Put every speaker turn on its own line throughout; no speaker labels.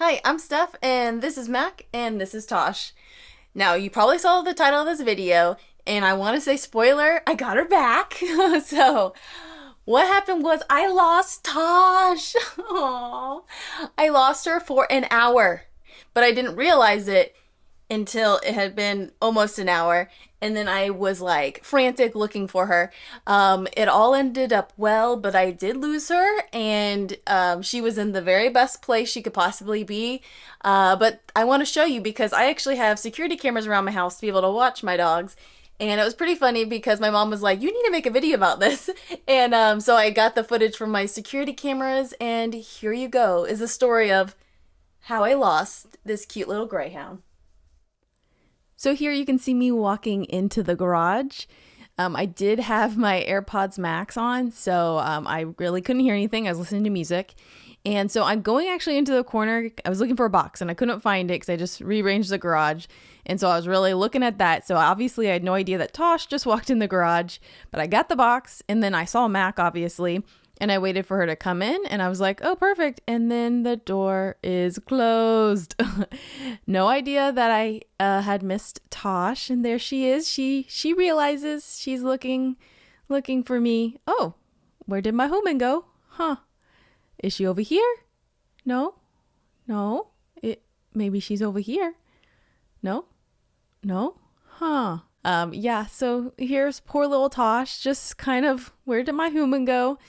Hi, I'm Steph, and this is Mac, and this is Tosh. Now, you probably saw the title of this video, and I want to say spoiler, I got her back. So, what happened was I lost Tosh. Aww. I lost her for an hour, but I didn't realize it until it had been almost an hour, and then I was like frantic looking for her. It all ended up well, but I did lose her, and she was in the very best place she could possibly be. But I want to show you because I actually have security cameras around my house to be able to watch my dogs. And it was pretty funny because my mom was like, "You need to make a video about this." And so I got the footage from my security cameras, and here you go is the story of how I lost this cute little greyhound. So here you can see me walking into the garage. I did have my AirPods Max on, so I really couldn't hear anything. I was listening to music. And so I'm going actually into the corner. I was looking for a box and I couldn't find it because I just rearranged the garage. And so I was really looking at that. So obviously I had no idea that Tosh just walked in the garage, but I got the box and then I saw Mac, obviously. And I waited for her to come in and I was like, oh, perfect. And then the door is closed. No idea that I had missed Tosh. And there she is. She realizes she's looking for me. Oh, where did my human go? Huh. Is she over here? No. No. Maybe she's over here. No. No. Huh. Yeah, so here's poor little Tosh, just kind of, where did my human go?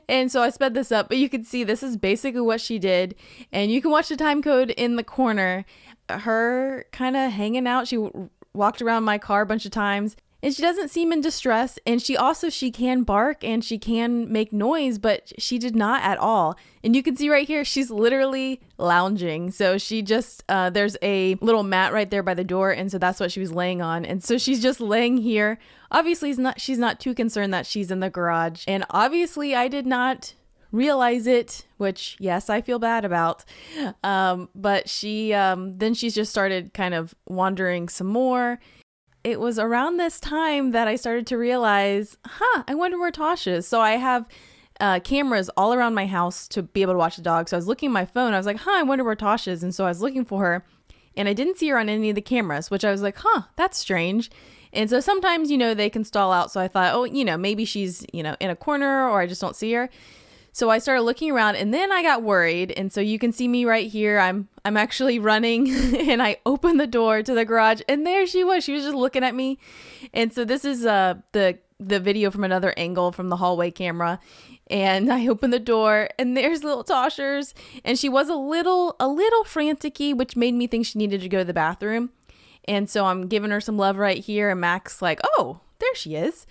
And so I sped this up, but you can see this is basically what she did. And you can watch the time code in the corner. Her kind of hanging out. She walked around my car a bunch of times. And she doesn't seem in distress. And she can bark and she can make noise, but she did not at all. And you can see right here, she's literally lounging. So she just, there's a little mat right there by the door. And so that's what she was laying on. And so she's just laying here. Obviously, she's not too concerned that she's in the garage. And obviously, I did not realize it, which, yes, I feel bad about. But then she's just started kind of wandering some more. It was around this time that I started to realize, I wonder where Tosh is. So I have cameras all around my house to be able to watch the dog. So I was looking at my phone. I was like, I wonder where Tosh is. And so I was looking for her and I didn't see her on any of the cameras, which I was like, that's strange. And so sometimes, they can stall out. So I thought, maybe she's, in a corner or I just don't see her. So I started looking around and then I got worried. And so you can see me right here. I'm actually running and I opened the door to the garage and there she was. She was just looking at me. And so this is the video from another angle from the hallway camera. And I opened the door and there's little Toshers. And she was a little frantic-y, which made me think she needed to go to the bathroom. And so I'm giving her some love right here. And Mac's like, oh, there she is.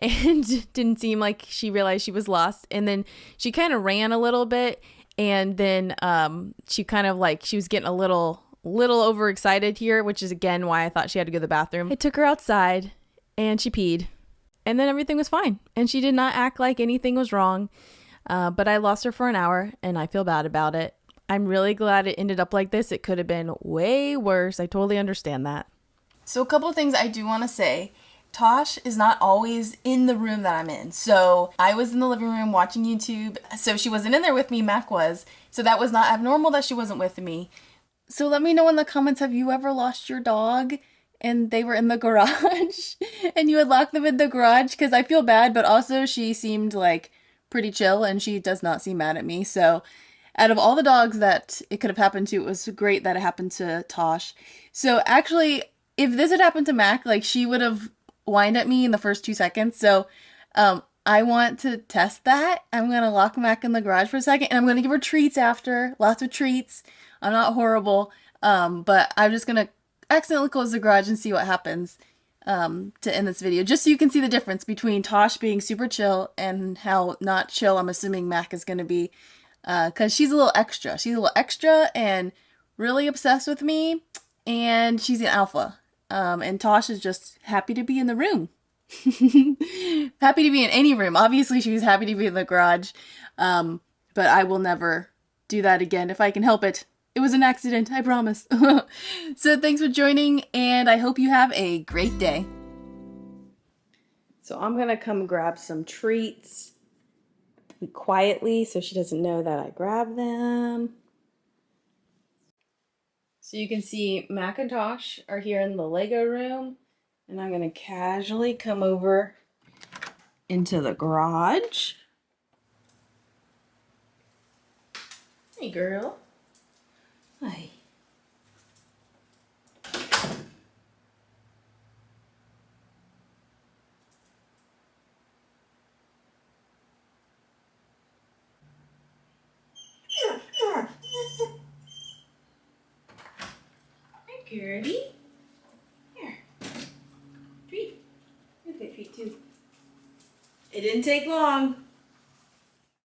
And didn't seem like she realized she was lost. And then she kind of ran a little bit. And then she kind of she was getting a little overexcited here, which is again why I thought she had to go to the bathroom. I took her outside and she peed. And then everything was fine. And she did not act like anything was wrong. But I lost her for an hour and I feel bad about it. I'm really glad it ended up like this. It could have been way worse. I totally understand that. So a couple of things I do want to say. Tosh is not always in the room that I'm in. So I was in the living room watching YouTube. So she wasn't in there with me, Mac was. So that was not abnormal that she wasn't with me. So let me know in the comments, have you ever lost your dog and they were in the garage and you had locked them in the garage? Because I feel bad, but also she seemed pretty chill and she does not seem mad at me. So out of all the dogs that it could have happened to, it was great that it happened to Tosh. So actually, if this had happened to Mac, she would have whined at me in the first 2 seconds. So I want to test that. I'm going to lock Mac in the garage for a second and I'm going to give her treats after. Lots of treats. I'm not horrible. But I'm just going to accidentally close the garage and see what happens to end this video. Just so you can see the difference between Tosh being super chill and how not chill I'm assuming Mac is going to be. Because she's a little extra. She's a little extra and really obsessed with me. And she's an alpha. And Tosh is just happy to be in the room. Happy to be in any room. Obviously, she was happy to be in the garage. But I will never do that again if I can help it. It was an accident, I promise. So thanks for joining, and I hope you have a great day. So I'm going to come grab some treats quietly so she doesn't know that I grabbed them. So you can see Macintosh are here in the Lego room, and I'm gonna casually come over into the garage. Hey girl. Hi. Hi, Gertie. Here. Treat. You get treat too. It didn't take long.